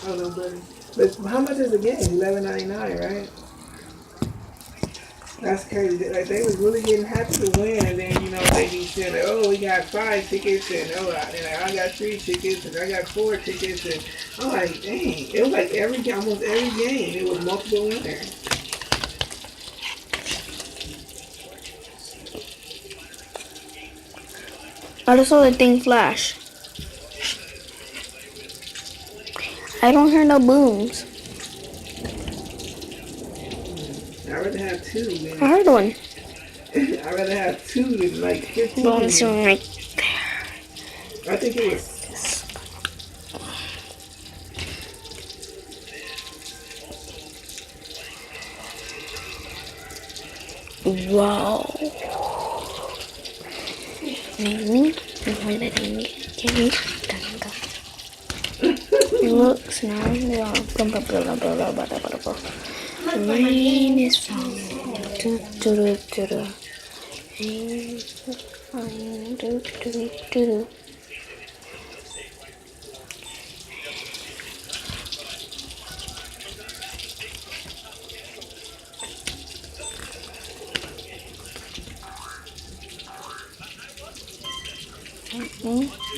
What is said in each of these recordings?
Oh no, buddy. But how much is the game? $11.99, right? That's crazy. Like they was really getting happy to win, and then they be saying, like, "Oh, we got 5 tickets," and I got 3 tickets, and I got 4 tickets, and I'm like, dang! It was like almost every game, it was multiple winners. I just saw the thing flash. I don't hear no booms. I'd rather have two I than heard one. I'd rather have two than like 15. Bones right I think it was. there. Wow. Looks now. Rain is falling.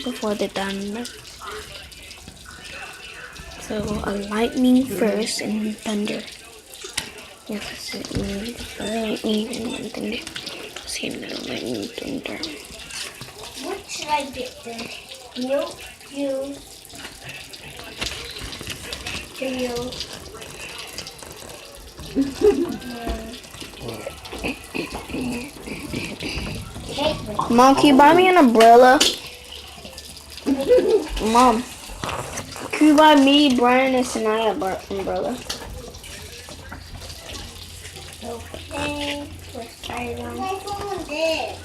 Before the thunder. So a lightning first and then thunder. Yes, lightning and then thunder. See the lightning thunder. What should I get there? Milk, juice, cereal. Mom, can you buy me an umbrella? Mom, can you buy me, Brian, and Sanaya an umbrella? Okay, let's try it on. My iPhone was it.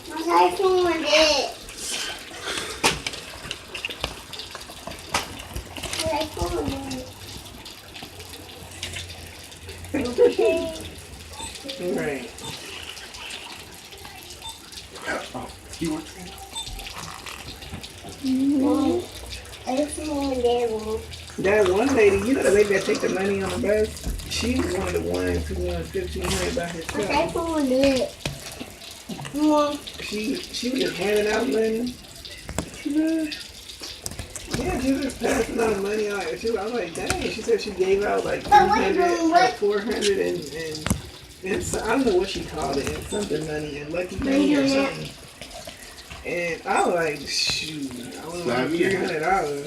My iPhone was it. My iPhone was it. Okay. Right. You want Mom, iPhone was it. that one lady? The lady that take the money on the bus. She was one of the ones who won $1,500 by My herself. iPhone was it. Mom. She was just handing out money. She was. Yeah, she was just passing out money out. I was like, dang. She said she gave out like 300 or 400 and so, I don't know what she called it, and something money and lucky money or something. And I was like, shoot, I was like $300.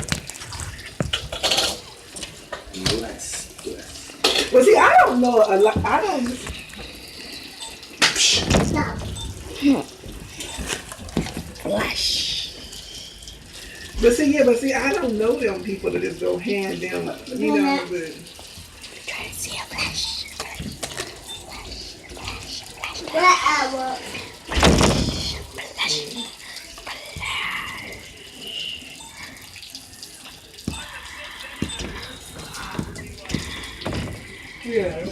Bless. Well, see, I don't know a lot. I don't. Stop. Flash. But see, I don't know them people that just go hand them, but Try to see a flash. Whatever. yeah.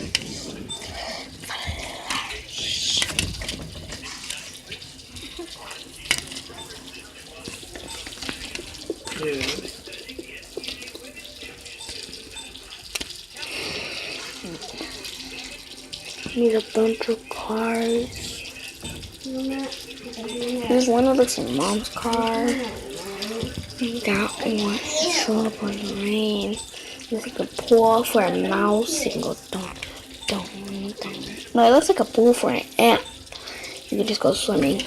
Yeah. Need a bunch of cars. There's one that looks like Mom's car. That one is trouble in the rain. There's like a pool for a mouse. You can go dun. No, it looks like a pool for an ant. You can just go swimming.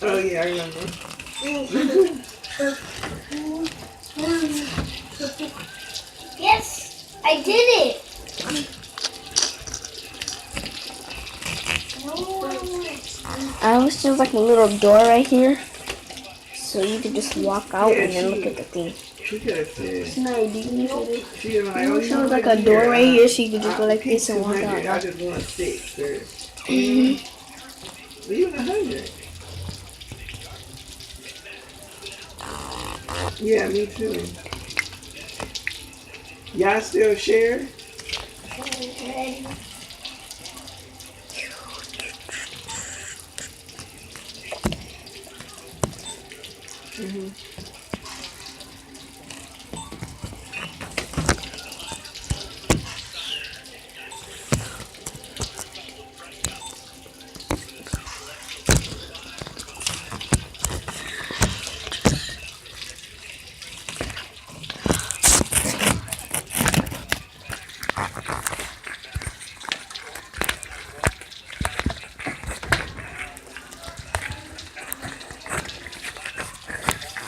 Oh yeah, I remember. Yes, I did it. I was just like a little door right here. So you could just walk out and then look at the thing. She could have said. No, do you She was like, oh, you There was know like what, a door here, right here, so you could just go I like this and walk 200. I out. just want 6, sir. Mm-hmm. Even 100. Yeah, me too. Y'all still share? Mm-hmm.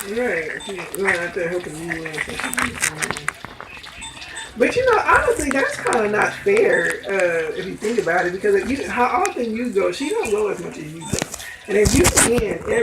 Right. She's going out there helping you. But you know, honestly, that's kind of not fair if you think about it, because how often you go, she don't go as much as you go, and if you can every